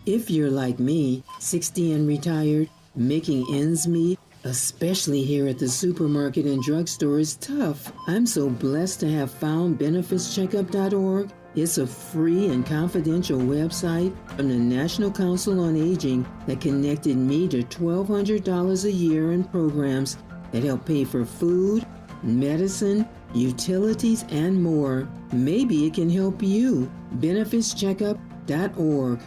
If you're like me, 60 and retired, making ends meet, especially here at the supermarket and drugstore, is tough. I'm so blessed to have found benefitscheckup.org. It's a free and confidential website from the National Council on Aging that connected me to $1,200 a year in programs that help pay for food, medicine, utilities, and more. Maybe it can help you. benefitscheckup.org.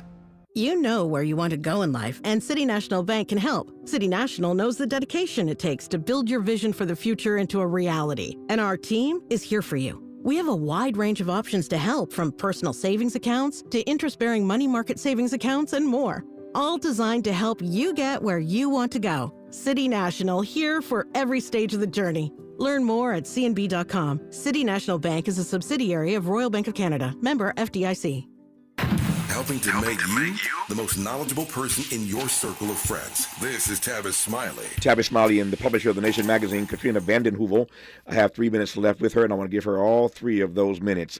You know where you want to go in life, and City National Bank can help. City National knows the dedication it takes to build your vision for the future into a reality, and our team is here for you. We have a wide range of options to help, from personal savings accounts to interest-bearing money market savings accounts and more, all designed to help you get where you want to go. City National, here for every stage of the journey. Learn more at cnb.com. City National Bank is a subsidiary of Royal Bank of Canada, member FDIC. Helping to make you the most knowledgeable person in your circle of friends. This is Tavis Smiley. Tavis Smiley and the publisher of The Nation magazine, Katrina Vanden Heuvel. I have 3 minutes left with her, and I want to give her all 3 of those minutes.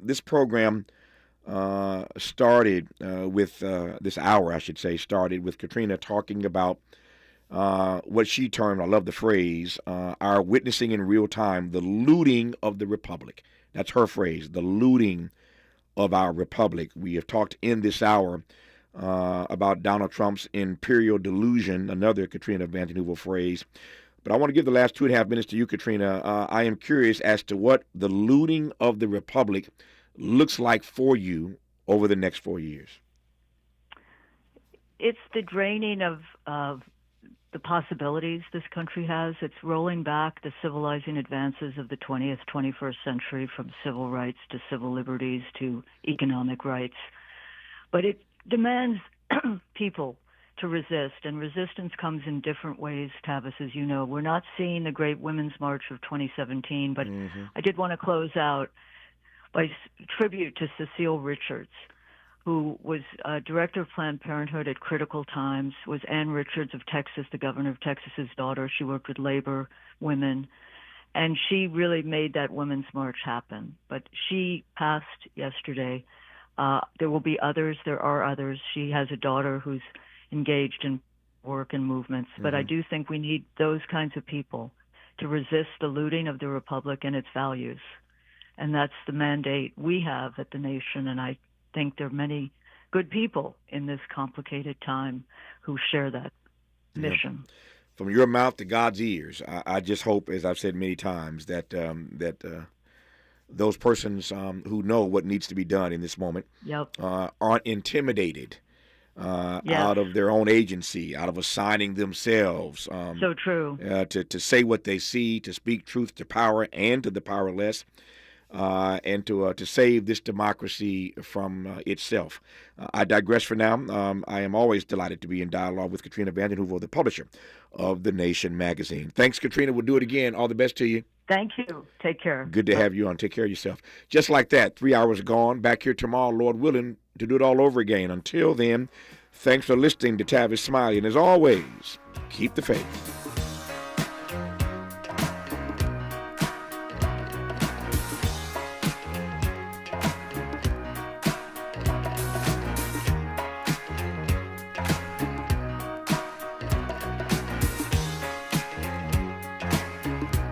This program started with, this hour, I should say, started with Katrina talking about what she termed, I love the phrase, our witnessing in real time, the looting of the republic. That's her phrase, the looting of our republic. We have talked in this hour about Donald Trump's imperial delusion, another Katrina Vanden Heuvel phrase. But I want to give the last 2.5 minutes to you, Katrina. I am curious as to what the looting of the republic looks like for you over the next 4 years. It's the draining of the possibilities this country has. It's rolling back the civilizing advances of the 20th, 21st century, from civil rights to civil liberties to economic rights. But it demands people to resist, and resistance comes in different ways, Tavis, as you know. We're not seeing the great Women's March of 2017, but I did want to close out by tribute to Cecile Richards, who was director of Planned Parenthood at critical times, was Ann Richards of Texas, the governor of Texas's daughter. She worked with labor, women, and she really made that Women's March happen. But she passed yesterday. There will be others. There are others. She has a daughter who's engaged in work and movements. But I do think we need those kinds of people to resist the looting of the republic and its values. And that's the mandate we have at the nation, and I think there are many good people in this complicated time who share that mission. from your mouth to God's ears. I just hope, as I've said many times, that those persons who know what needs to be done in this moment aren't intimidated out of their own agency, out of assigning themselves. So true. To say what they see, to speak truth to power and to the powerless, and to save this democracy from itself. I digress for now. I am always delighted to be in dialogue with Katrina Vanden Heuvel, the publisher of The Nation magazine. Thanks, Katrina. We'll do it again. All the best to you. Thank you. Take care. Good to have you on. Take care of yourself. Just like that, 3 hours gone. Back here tomorrow, Lord willing, to do it all over again. Until then, thanks for listening to Tavis Smiley. And as always, keep the faith.